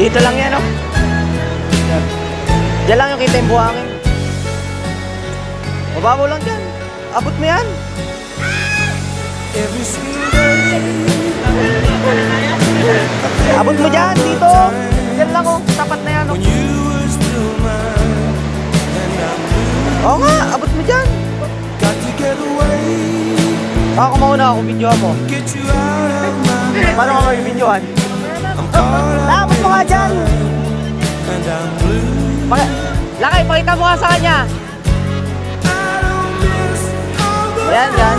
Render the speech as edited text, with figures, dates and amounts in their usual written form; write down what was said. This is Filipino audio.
Dito lang yan, oh. Diyan lang yung kita yung buhangin. Mababaw lang dyan. Abot mo yan. Abot mo dyan, dito. Diyan lang, oh. Tapat na yan, oh. Oo nga, abot mo dyan. Ako mauna ako, videoan mo. Paano ka mag-videoan? Abot mo nga dyan. Lakay, pakita mo nga sa kanya. Yan, yan.